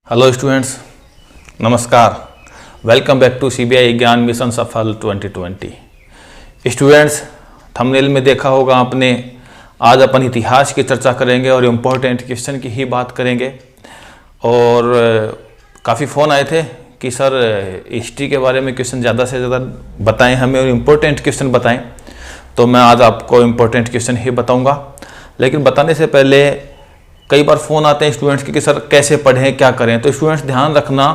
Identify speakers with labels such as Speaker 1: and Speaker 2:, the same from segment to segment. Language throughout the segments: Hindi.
Speaker 1: हेलो स्टूडेंट्स, नमस्कार। वेलकम बैक टू सीबीआई ज्ञान मिशन सफल 2020। स्टूडेंट्स, थंबनेल में देखा होगा आपने, आज अपन इतिहास की चर्चा करेंगे और इम्पोर्टेंट क्वेश्चन की ही बात करेंगे। और काफ़ी फ़ोन आए थे कि सर हिस्ट्री के बारे में क्वेश्चन ज़्यादा से ज़्यादा बताएं हमें और इम्पोर्टेंट क्वेश्चन बताएं। तो मैं आज आपको इम्पोर्टेंट क्वेश्चन ही बताऊँगा। लेकिन बताने से पहले कई बार फ़ोन आते हैं स्टूडेंट्स के कि सर कैसे पढ़ें, क्या करें। तो स्टूडेंट्स ध्यान रखना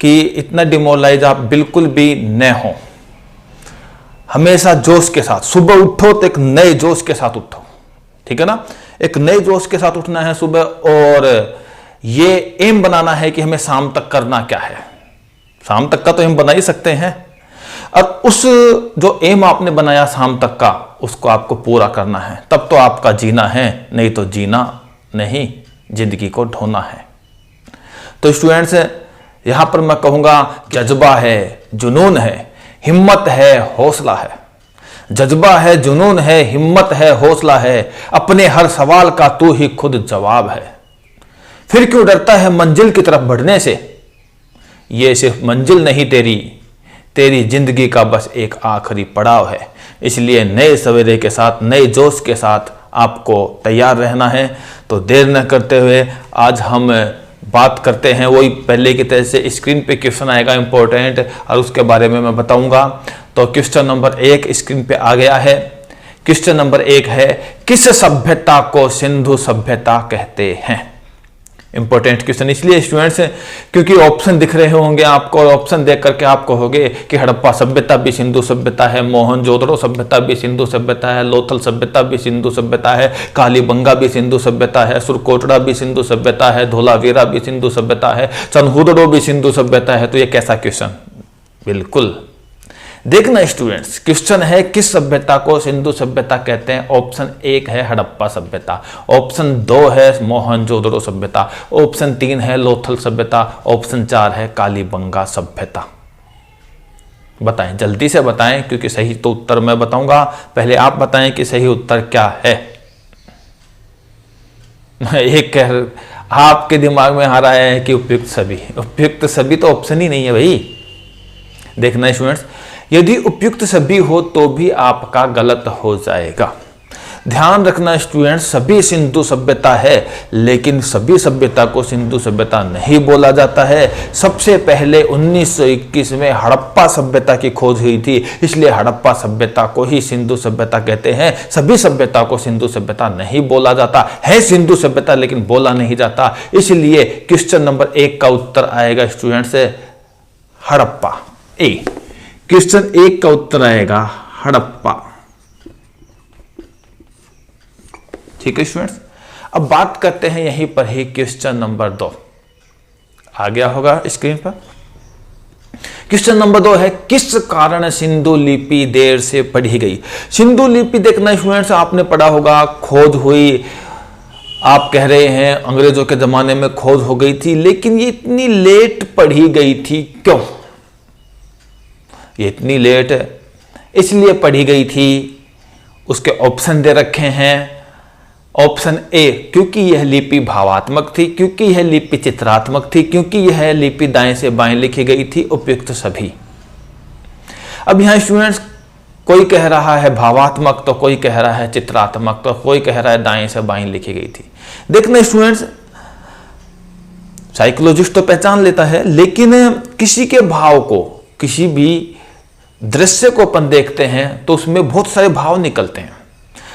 Speaker 1: कि इतना डिमोरलाइज आप बिल्कुल भी न हो। हमेशा जोश के साथ सुबह उठो तो एक नए जोश के साथ उठो, ठीक है ना। एक नए जोश के साथ उठना है सुबह, और ये एम बनाना है कि हमें शाम तक करना क्या है। शाम तक का तो एम बना ही सकते हैं, और उस जो एम आपने बनाया शाम तक का, उसको आपको पूरा करना है। तब तो आपका जीना है, नहीं तो जीना नहीं, जिंदगी को ढोना है। तो स्टूडेंट्स, यहां पर मैं कहूंगा जज्बा है, जुनून है, हिम्मत है, हौसला है। जज्बा है, जुनून है, हिम्मत है, हौसला है। अपने हर सवाल का तू ही खुद जवाब है। फिर क्यों डरता है मंजिल की तरफ बढ़ने से। ये सिर्फ मंजिल नहीं तेरी जिंदगी का बस एक आखिरी पड़ाव है। इसलिए नए सवेरे के साथ, नए जोश के साथ आपको तैयार रहना है। तो देर न करते हुए आज हम बात करते हैं, वही पहले की तरह से स्क्रीन पे क्वेश्चन आएगा इंपॉर्टेंट, और उसके बारे में मैं बताऊंगा। तो क्वेश्चन नंबर 1 स्क्रीन पे आ गया है। क्वेश्चन नंबर 1 है, किस सभ्यता को सिंधु सभ्यता कहते हैं। इंपॉर्टेंट क्वेश्चन इसलिए स्टूडेंट्स क्योंकि ऑप्शन दिख रहे होंगे आपको, और ऑप्शन देख करके आप कहोगे कि हड़प्पा सभ्यता भी सिंधु सभ्यता है, मोहनजोदड़ो सभ्यता भी सिंधु सभ्यता है, लोथल सभ्यता भी सिंधु सभ्यता है, कालीबंगा भी सिंधु सभ्यता है, सुरकोटड़ा भी सिंधु सभ्यता है, धोलावीरा भी सिंधु सभ्यता है, चनहुदड़ो भी सिंधु सभ्यता है। तो ये कैसा क्वेश्चन। बिल्कुल देखना स्टूडेंट्स, क्वेश्चन है किस सभ्यता को सिंधु सभ्यता कहते हैं। ऑप्शन 1 है हड़प्पा सभ्यता, ऑप्शन 2 है मोहनजोदड़ो सभ्यता, ऑप्शन 3 है लोथल सभ्यता, ऑप्शन 4 है कालीबंगा सभ्यता। बताएं, जल्दी से बताएं, क्योंकि सही तो उत्तर मैं बताऊंगा। पहले आप बताएं कि सही उत्तर क्या है। एक कह आपके दिमाग में आ रहा है कि उपयुक्त सभी। उपयुक्त सभी तो ऑप्शन ही नहीं है भाई। देखना स्टूडेंट्स, यदि उपयुक्त सभी हो तो भी आपका गलत हो जाएगा। ध्यान रखना स्टूडेंट्स, सभी सिंधु सभ्यता है, लेकिन सभी सभ्यता को सिंधु सभ्यता नहीं बोला जाता है। सबसे पहले 1921 में हड़प्पा सभ्यता की खोज हुई थी, इसलिए हड़प्पा सभ्यता को ही सिंधु सभ्यता कहते हैं। सभी सभ्यता को सिंधु सभ्यता नहीं बोला जाता है। सिंधु सभ्यता लेकिन बोला नहीं जाता। इसलिए क्वेश्चन नंबर 1 का उत्तर आएगा स्टूडेंट्स हड़प्पा। क्वेश्चन 1 का उत्तर आएगा हड़प्पा। ठीक है स्टूडेंट्स, अब बात करते हैं यहीं पर ही क्वेश्चन नंबर 2। आ गया होगा स्क्रीन पर। क्वेश्चन नंबर 2 है, किस कारण सिंधु लिपि देर से पढ़ी गई। सिंधु लिपि देखना स्टूडेंट्स, आपने पढ़ा होगा, खोज हुई। आप कह रहे हैं अंग्रेजों के जमाने में खोज हो गई थी, लेकिन ये इतनी लेट पढ़ी गई थी। क्यों ये इतनी लेट इसलिए पढ़ी गई थी, उसके ऑप्शन दे रखे हैं। ऑप्शन ए, क्योंकि यह लिपि भावात्मक थी, क्योंकि यह लिपि चित्रात्मक थी, क्योंकि यह लिपि दाएं से बाएं लिखी गई थी। उपयुक्त सभी। अब यहां स्टूडेंट्स कोई कह रहा है भावात्मक, तो कोई कह रहा है चित्रात्मक, तो कोई कह रहा है दाएं से बाएं लिखी गई थी। देखना स्टूडेंट्स, साइकोलॉजिस्ट तो पहचान लेता है, लेकिन किसी के भाव को, किसी भी दृश्य को अपन देखते हैं तो उसमें बहुत सारे भाव निकलते हैं।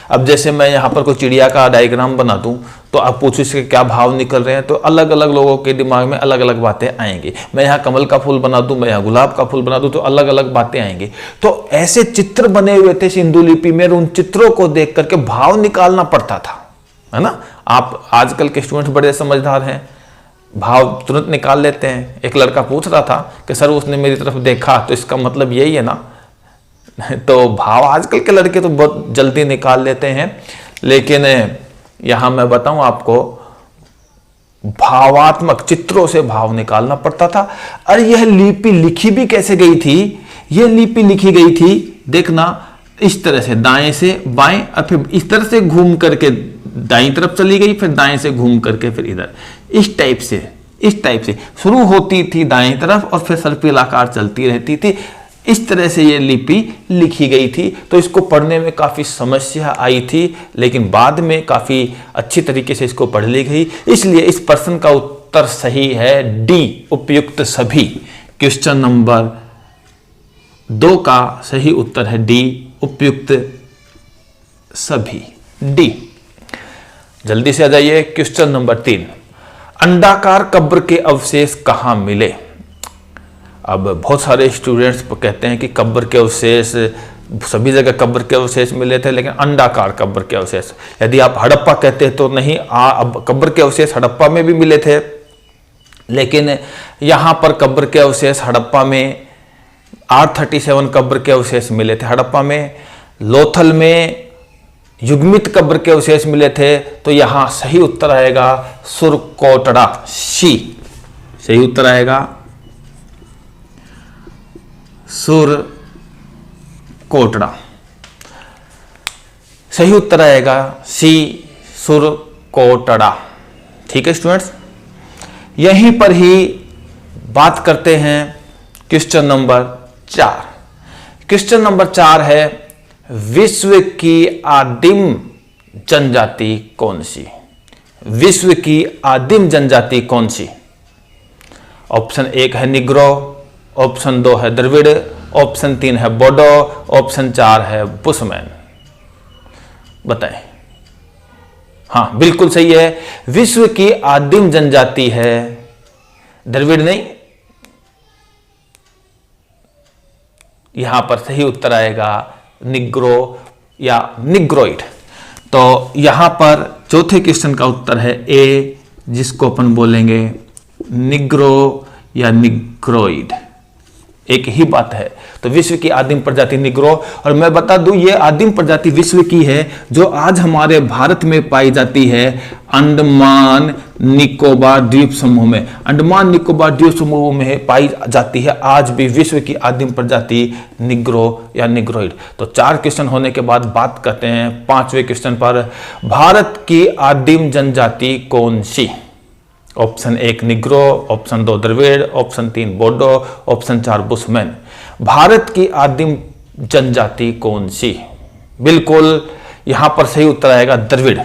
Speaker 1: अब जैसे मैं यहाँ पर कोई चिड़िया का डायग्राम बना दूं, तो आप पूछो इसके क्या भाव निकल रहे हैं, तो अलग अलग लोगों के दिमाग में अलग अलग बातें आएंगी। मैं यहाँ कमल का फूल बना दूं, मैं यहाँ गुलाब का फूल बना दूं, तो अलग अलग बातें आएंगी। तो ऐसे चित्र बने हुए थे सिंधु लिपि में, उन चित्रों को देख करके भाव निकालना पड़ता था, है ना। आप आजकल के स्टूडेंट्स बड़े समझदार हैं, भाव तुरंत निकाल लेते हैं। एक लड़का पूछ रहा था कि सर उसने मेरी तरफ देखा, तो इसका मतलब यही है ना। तो भाव आजकल के लड़के तो बहुत जल्दी निकाल लेते हैं, लेकिन यहां मैं बताऊं आपको, भावात्मक चित्रों से भाव निकालना पड़ता था। और यह लिपि लिखी भी कैसे गई थी। यह लिपि लिखी गई थी, देखना, इस तरह से दाएं से बाएं, और फिर इस तरह से घूम करके दाईं तरफ चली गई, फिर दाएं से घूम करके फिर इधर, इस टाइप से इस टाइप से शुरू होती थी दाएं तरफ और फिर सर्पिलाकार चलती रहती थी। इस तरह से ये लिपि लिखी गई थी। तो इसको पढ़ने में काफ़ी समस्या आई थी, लेकिन बाद में काफ़ी अच्छी तरीके से इसको पढ़ ली गई। इसलिए इस प्रश्न का उत्तर सही है डी, उपयुक्त सभी। क्वेश्चन नंबर 2 का सही उत्तर है डी, उपयुक्त सभी, डी। जल्दी से आ जाइए क्वेश्चन नंबर 3। अंडाकार कब्र के अवशेष कहाँ मिले? अब बहुत सारे स्टूडेंट्स कहते हैं कि कब्र के अवशेष सभी जगह कब्र के अवशेष मिले थे, लेकिन अंडाकार कब्र के अवशेष, यदि आप हड़प्पा कहते हैं तो नहीं, अब कब्र के अवशेष हड़प्पा में भी मिले थे, लेकिन यहाँ पर कब्र के अवशेष हड़प्पा में R37 कब्र के अवशेष मिले थे हड़प्पा में। लोथल में युग्मित कब्र के अवशेष मिले थे। तो यहाँ सही उत्तर आएगा सुरकोटड़ा, सी। सही उत्तर आएगा सुरकोटड़ा। सही उत्तर आएगा सी, सुरकोटड़ा। ठीक है स्टूडेंट्स, यहीं पर ही बात करते हैं क्वेश्चन नंबर 4। क्वेश्चन नंबर 4 है विश्व की आदिम जनजाति कौन सी? विश्व की आदिम जनजाति कौन सी? ऑप्शन 1 है निग्रो, ऑप्शन 2 है द्रविड़, ऑप्शन 3 है बोडो, ऑप्शन 4 है बुशमैन। बताएं। हाँ बिल्कुल सही है, विश्व की आदिम जनजाति है द्रविड़ नहीं। यहां पर सही उत्तर आएगा निग्रो या निग्रोइड। तो यहां पर चौथे क्वेश्चन का उत्तर है ए, जिसको अपन बोलेंगे निग्रो या निग्रोइड, एक ही बात है। तो विश्व की आदिम प्रजाति निग्रो, और मैं बता दूं ये आदिम प्रजाति विश्व की है जो आज हमारे भारत में पाई जाती है अंडमान निकोबार द्वीप समूह में। अंडमान निकोबार द्वीप समूह में पाई जाती है आज भी विश्व की आदिम प्रजाति निग्रो या निग्रोइड। तो 4 क्वेश्चन होने के बाद बात करते हैं 5वें क्वेश्चन पर। भारत की आदिम जनजाति कौन सी? Option 1 Negro, option 2 Dravid, option 3 Bodo, option 4 bushman. Bharat की आदिम जनजाति कौन सी? बिल्कुल यहां पर सही उत्तर आएगा द्रविड़।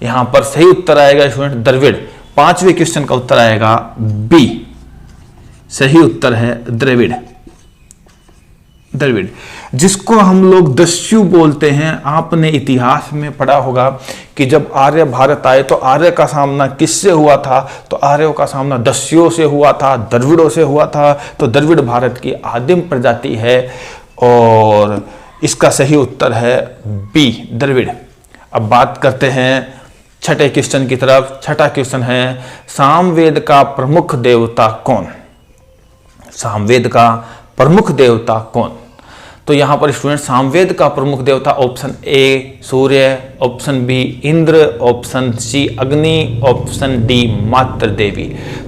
Speaker 1: यहां पर सही उत्तर आएगा स्टूडेंट द्रविड़। 5वें क्वेश्चन का उत्तर आएगा बी, सही उत्तर है द्रविड़। द्रविड़ जिसको हम लोग दस्यु बोलते हैं। आपने इतिहास में पढ़ा होगा कि जब आर्य भारत आए तो आर्य का सामना किससे हुआ था? तो आर्यों का सामना दस्युओं से हुआ था, द्रविड़ों से हुआ था। तो द्रविड़ भारत की आदिम प्रजाति है और इसका सही उत्तर है बी, द्रविड़। अब बात करते हैं छठे क्वेश्चन की तरफ। छठा क्वेश्चन है सामवेद का प्रमुख देवता कौन? सामवेद का प्रमुख देवता कौन? तो यहां पर स्टूडेंट सामवेद का प्रमुख देवता option A Surya, option B Indra, option C Agni, option D मातृ देवी।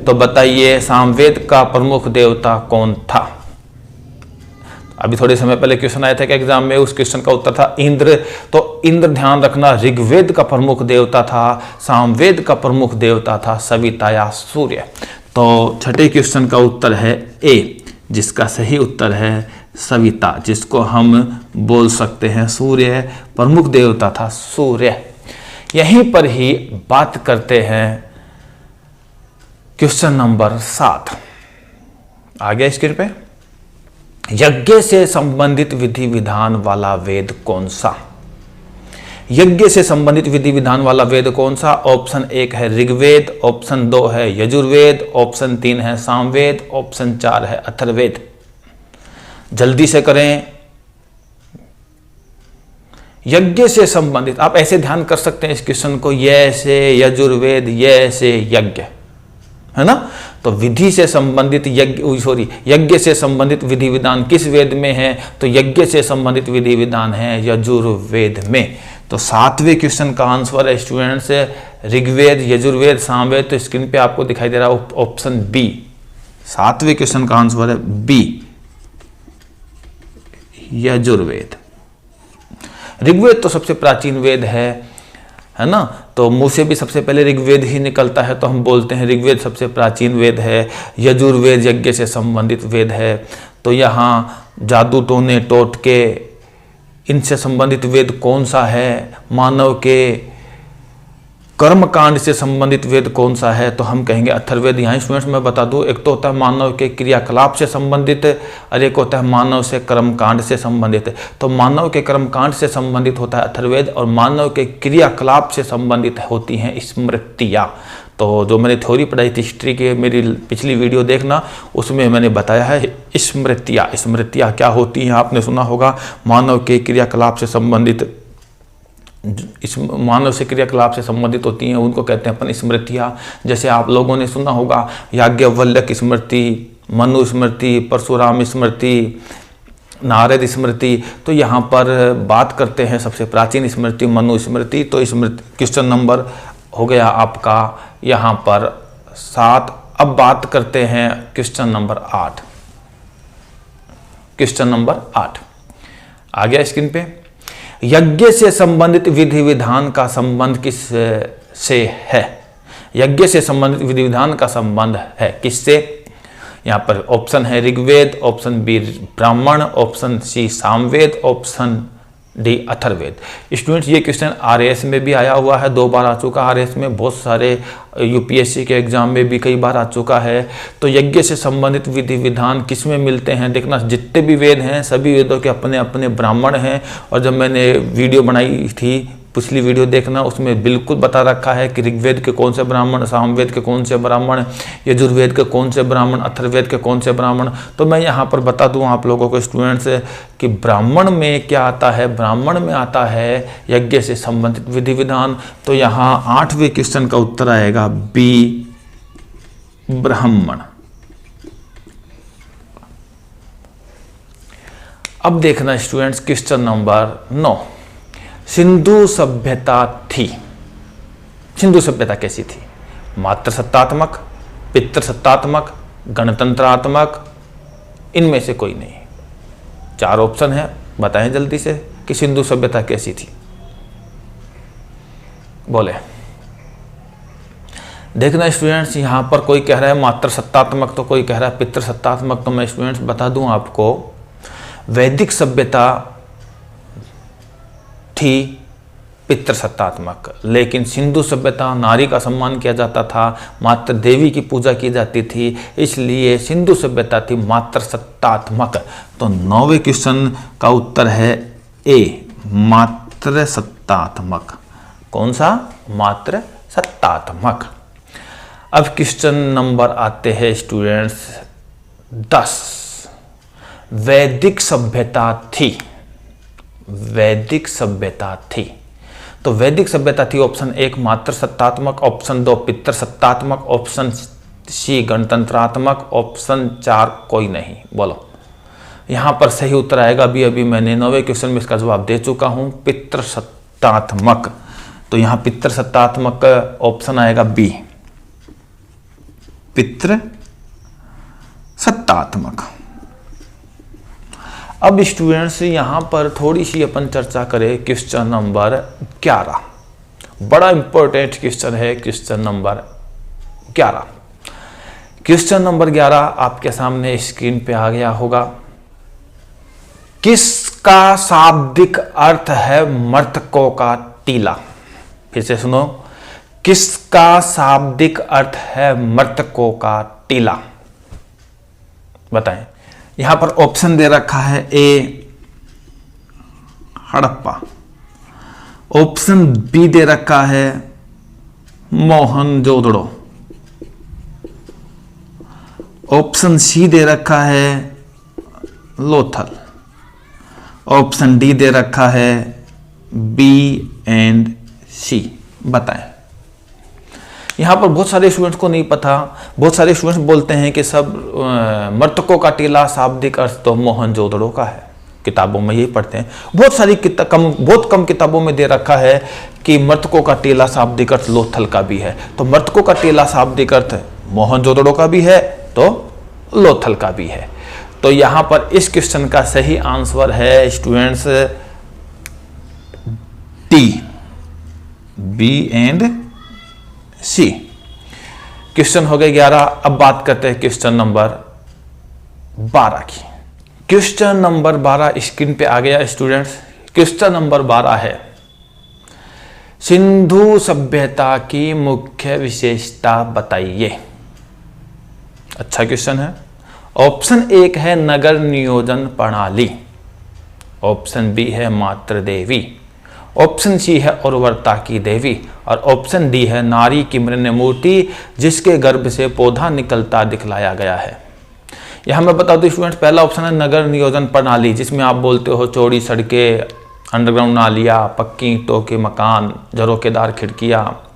Speaker 1: तो बताइए सामवेद का प्रमुख देवता कौन था? अभी थोड़े समय पहले क्वेश्चन आया था कि एग्जाम में, उस क्वेश्चन का उत्तर था इंद्र। तो इंद्र ध्यान रखना ऋग्वेद का प्रमुख देवता था, सामवेद का प्रमुख देवता था सविता या सूर्य। तो छठे क्वेश्चन का उत्तर है ए, जिसका सही उत्तर है सविता, जिसको हम बोल सकते हैं सूर्य, प्रमुख देवता था सूर्य। यहीं पर ही बात करते हैं क्वेश्चन नंबर 7। आ गया स्क्रीन पे। यज्ञ से संबंधित विधि विधान वाला वेद कौन सा? यज्ञ से संबंधित विधि विधान वाला वेद कौन सा? ऑप्शन 1 है ऋग्वेद, ऑप्शन 2 है यजुर्वेद, ऑप्शन 3 है सामवेद, ऑप्शन 4 है अथर्ववेद। जल्दी से करें। यज्ञ से संबंधित आप ऐसे ध्यान कर सकते हैं इस क्वेश्चन को, ये से यजुर्वेद, ये से यज्ञ, है ना। तो विधि से संबंधित यज्ञ से संबंधित विधि विधान किस वेद में है? तो यज्ञ से संबंधित विधि विधान है यजुर्वेद में। तो 7वें क्वेश्चन का आंसर है स्टूडेंट्स ऋग्वेद, यजुर्वेद, सामवेद। तो स्क्रीन पे आपको दिखाई दे रहा है ऑप्शन बी। 7वें क्वेश्चन का आंसर है बी, यजुर्वेद। ऋग्वेद तो सबसे प्राचीन वेद है ना। तो मुंह से भी सबसे पहले ऋग्वेद ही निकलता है, तो हम बोलते हैं ऋग्वेद सबसे प्राचीन वेद है। यजुर्वेद यज्ञ से संबंधित वेद है। तो यहाँ जादू टोने टोटके इनसे संबंधित वेद कौन सा है, मानव के कर्म कांड से संबंधित वेद कौन सा है, तो हम कहेंगे अथर्ववेद। यहाँ स्टूडेंट्स मैं बता दूं, एक तो होता है मानव के क्रियाकलाप से संबंधित और एक होता है मानव से कर्म कांड से संबंधित। तो मानव के कर्म कांड से संबंधित होता है अथर्ववेद और मानव के क्रियाकलाप से संबंधित होती हैं स्मृतियाँ। तो जो मैंने थ्योरी पढ़ाई थी हिस्ट्री के, मेरी पिछली वीडियो देखना, उसमें मैंने बताया है स्मृतियाँ। स्मृतियाँ क्या होती हैं आपने सुना होगा, मानव के क्रियाकलाप से संबंधित, इस मानव से क्रियाकलाप से संबंधित होती हैं, उनको कहते हैं अपन स्मृतियाँ। जैसे आप लोगों ने सुना होगा याज्ञवल्क्य स्मृति, मनु स्मृति, परशुराम स्मृति, नारद स्मृति। तो यहाँ पर बात करते हैं सबसे प्राचीन स्मृति मनु स्मृति। तो स्मृति क्वेश्चन नंबर हो गया आपका यहाँ पर 7। अब बात करते हैं क्वेश्चन नंबर 8। क्वेश्चन नंबर 8 आ गया स्क्रीन पे। यज्ञ से संबंधित विधि विधान का संबंध किस से है? यज्ञ से संबंधित विधि विधान का संबंध है किससे? यहाँ पर ऑप्शन है Rigveda, option B Brahmana, option C Samaveda, option D Atharvaveda. Students ये क्वेश्चन आरएएस में भी आया हुआ है, 2 बार आ चुका। आरएएस में बहुत सारे यूपीएससी के एग्जाम में भी कई बार आ चुका है। तो यज्ञ से संबंधित विधि विधान किस में मिलते हैं? देखना, जितने भी वेद हैं सभी वेदों के अपने अपने ब्राह्मण हैं। और जब मैंने वीडियो बनाई थी, पिछली वीडियो देखना, उसमें बिल्कुल बता रखा है कि ऋग्वेद के कौन से ब्राह्मण, सामवेद के कौन से ब्राह्मण, यजुर्वेद के कौन से ब्राह्मण, अथर्ववेद के कौन से ब्राह्मण। तो मैं यहाँ पर बता दूँ आप लोगों को स्टूडेंट्स कि ब्राह्मण में क्या आता है, ब्राह्मण में आता है यज्ञ से संबंधित विधि विधान। तो यहाँ 8वें क्वेश्चन का उत्तर आएगा बी ब्राह्मण। अब देखना स्टूडेंट्स क्वेश्चन नंबर 9। सिंधु सभ्यता थी। सिंधु सभ्यता कैसी थी? मात्र सत्तात्मक, पितृ सत्तात्मक, गणतंत्रात्मक, इनमें से कोई नहीं। 4 ऑप्शन है, बताएं जल्दी से कि सिंधु सभ्यता कैसी थी। बोले। देखना स्टूडेंट्स, यहां पर कोई कह रहा है मात्र सत्तात्मक, तो कोई कह रहा है पितृ सत्तात्मक। तो मैं स्टूडेंट्स बता दूं आपको, वैदिक सभ्यता थी पितृ सत्तात्मक, लेकिन सिंधु सभ्यता नारी का सम्मान किया जाता था, मात्र देवी की पूजा की जाती थी, इसलिए सिंधु सभ्यता थी मात्र सत्तात्मक। तो 9वें क्वेश्चन का उत्तर है ए मात्र सत्तात्मक। कौन सा? मात्र सत्तात्मक। अब क्वेश्चन नंबर आते हैं स्टूडेंट्स 10। वैदिक सभ्यता थी। वैदिक सभ्यता थी। तो वैदिक सभ्यता थी ऑप्शन 1 मात्र सत्तात्मक, ऑप्शन 2 पितृ सत्तात्मक, ऑप्शन सी गणतंत्रात्मक, ऑप्शन 4 कोई नहीं। बोलो, यहां पर सही उत्तर आएगा अभी मैंने 9वें क्वेश्चन में इसका जवाब दे चुका हूं, पितृ सत्तात्मक। तो यहां पितृ सत्तात्मक ऑप्शन आएगा बी, पितृ सत्तात्मक। अब स्टूडेंट्स यहां पर थोड़ी सी अपन चर्चा करें क्वेश्चन नंबर 11। बड़ा इंपॉर्टेंट क्वेश्चन है क्वेश्चन नंबर 11। क्वेश्चन नंबर 11 आपके सामने स्क्रीन पे आ गया होगा। किसका शाब्दिक अर्थ है मृतकों का टीला? फिर से सुनो, किसका शाब्दिक अर्थ है मृतकों का टीला? बताएं। यहां पर ऑप्शन दे रखा है ए हड़प्पा, ऑप्शन बी दे रखा है मोहनजोदड़ो, ऑप्शन सी दे रखा है लोथल, ऑप्शन डी दे रखा है बी एंड सी। बताएं। यहाँ पर बहुत सारे स्टूडेंट्स को नहीं पता, बहुत सारे स्टूडेंट्स बोलते हैं कि सब मृतकों का टीला शाब्दिक अर्थ तो मोहनजोदड़ो का है, किताबों में यही पढ़ते हैं। बहुत कम किताबों में दे रखा है कि मृतकों का टीला शाब्दिक अर्थ लोथल का भी है। तो मृतकों का टीला शाब्दिक अर्थ मोहनजोदड़ो का भी है तो लोथल का भी है। तो यहाँ पर इस क्वेश्चन का सही आंसर है students D, B and C. Question हो गए 11। अब बात करते हैं क्वेश्चन नंबर 12 की। क्वेश्चन नंबर 12 स्क्रीन पे आ गया स्टूडेंट्स। क्वेश्चन नंबर 12 है, सिंधु सभ्यता की मुख्य विशेषता बताइए। अच्छा क्वेश्चन है। ऑप्शन 1 है नगर नियोजन प्रणाली, ऑप्शन बी है मातृ देवी, ऑप्शन सी है उर्वरता की देवी और ऑप्शन डी है नारी की मृण्य मूर्ति जिसके गर्भ से पौधा निकलता दिखलाया गया है। यहां मैं बता दूं स्टूडेंट्स, पहला ऑप्शन है नगर नियोजन प्रणाली, जिसमें आप बोलते हो चौड़ी सड़कें, अंडरग्राउंड नालियाँ, पक्की ईंटों के मकान, झरोकेदार खिड़कियाँ।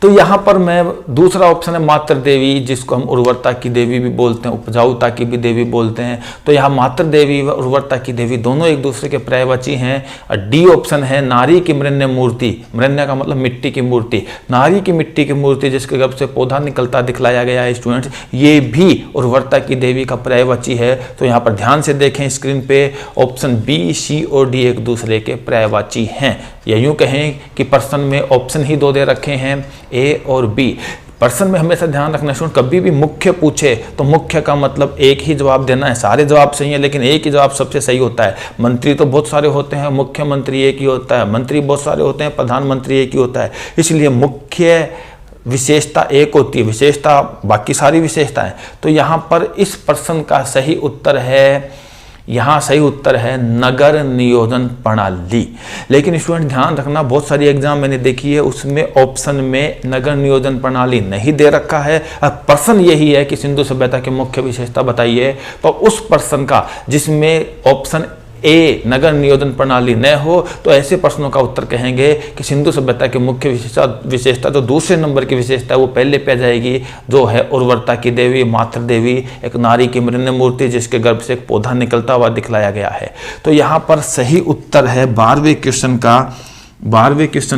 Speaker 1: तो यहाँ पर मैं दूसरा ऑप्शन है मातृ देवी, जिसको हम उर्वरता की देवी भी बोलते हैं, उपजाऊता की भी देवी बोलते हैं। तो यहाँ मातृ देवी व उर्वरता की देवी दोनों एक दूसरे के पर्यायवाची हैं। और डी ऑप्शन है नारी की मृण्य मूर्ति, मृण्य का मतलब मिट्टी की मूर्ति, नारी की मिट्टी की मूर्ति जिसके गर्भ से पौधा निकलता दिखलाया गया है स्टूडेंट्स, ये भी उर्वरता की देवी का पर्यायवाची है। तो यहाँ पर ध्यान से देखें स्क्रीन पे, ऑप्शन बी, सी और डी एक दूसरे के पर्यायवाची हैं। या यूँ कहें कि प्रश्न में ऑप्शन ही दो दे रखे हैं, ए और बी। प्रश्न में हमेशा ध्यान रखना स्टूडेंट, कभी भी मुख्य पूछे तो मुख्य का मतलब एक ही जवाब देना है। सारे जवाब सही है लेकिन एक ही जवाब सबसे सही होता है। मंत्री तो बहुत सारे होते हैं, मुख्यमंत्री एक ही होता है, मंत्री बहुत सारे होते हैं, प्रधानमंत्री एक ही होता है। इसलिए मुख्य विशेषता एक होती है, विशेषता बाकी सारी विशेषताएं। तो यहाँ पर इस प्रश्न का सही उत्तर है, यहाँ सही उत्तर है नगर नियोजन प्रणाली। लेकिन स्टूडेंट ध्यान रखना, बहुत सारी एग्जाम मैंने देखी है उसमें ऑप्शन में नगर नियोजन प्रणाली नहीं दे रखा है। अब प्रश्न यही है कि सिंधु सभ्यता की मुख्य विशेषता बताइए, तो उस प्रश्न का जिसमें ऑप्शन ए नगर नियोजन प्रणाली न हो तो ऐसे प्रश्नों का उत्तर कहेंगे कि सिंधु सभ्यता की मुख्य विशेषता जो दूसरे नंबर की विशेषता है वो पहले पे जाएगी, जो है उर्वरता की देवी, मातृ देवी, एक नारी की मृण्य मूर्ति जिसके गर्भ से एक पौधा निकलता हुआ दिखलाया गया है। तो यहाँ पर सही उत्तर है 12वें क्वेश्चन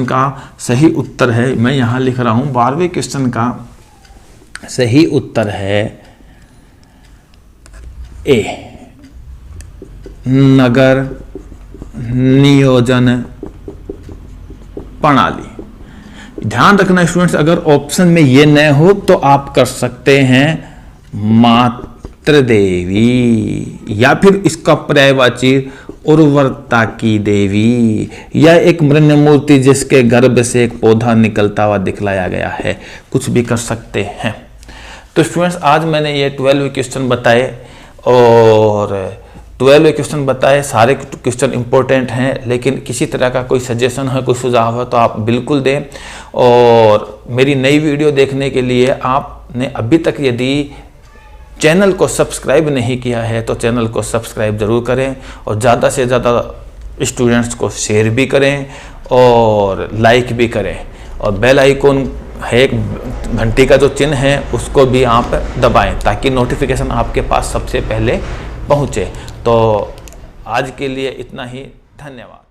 Speaker 1: का सही उत्तर है, मैं यहाँ लिख रहा हूँ 12वें क्वेश्चन का सही उत्तर है ए, नगर नियोजन प्रणाली। ध्यान रखना स्टूडेंट्स, अगर ऑप्शन में ये न हो तो आप कर सकते हैं मातृ देवी, या फिर इसका पर्यायवाची उर्वरता की देवी, या एक मृण्य मूर्ति जिसके गर्भ से एक पौधा निकलता हुआ दिखलाया गया है, कुछ भी कर सकते हैं। तो स्टूडेंट्स आज मैंने ये 12 क्वेश्चन बताए और 12 क्वेश्चन बताए, सारे क्वेश्चन इंपॉर्टेंट हैं, लेकिन किसी तरह का कोई सजेशन है, कोई सुझाव है तो आप बिल्कुल दें। और मेरी नई वीडियो देखने के लिए आपने अभी तक यदि चैनल को सब्सक्राइब नहीं किया है तो चैनल को सब्सक्राइब जरूर करें और ज़्यादा से ज़्यादा स्टूडेंट्स को शेयर भी करें और लाइक भी करें। और बेल आइकॉन है, एक घंटी का जो चिन्ह है उसको भी आप दबाएं ताकि नोटिफिकेशन आपके पास सबसे पहले पहुँचे। तो आज के लिए इतना ही, धन्यवाद।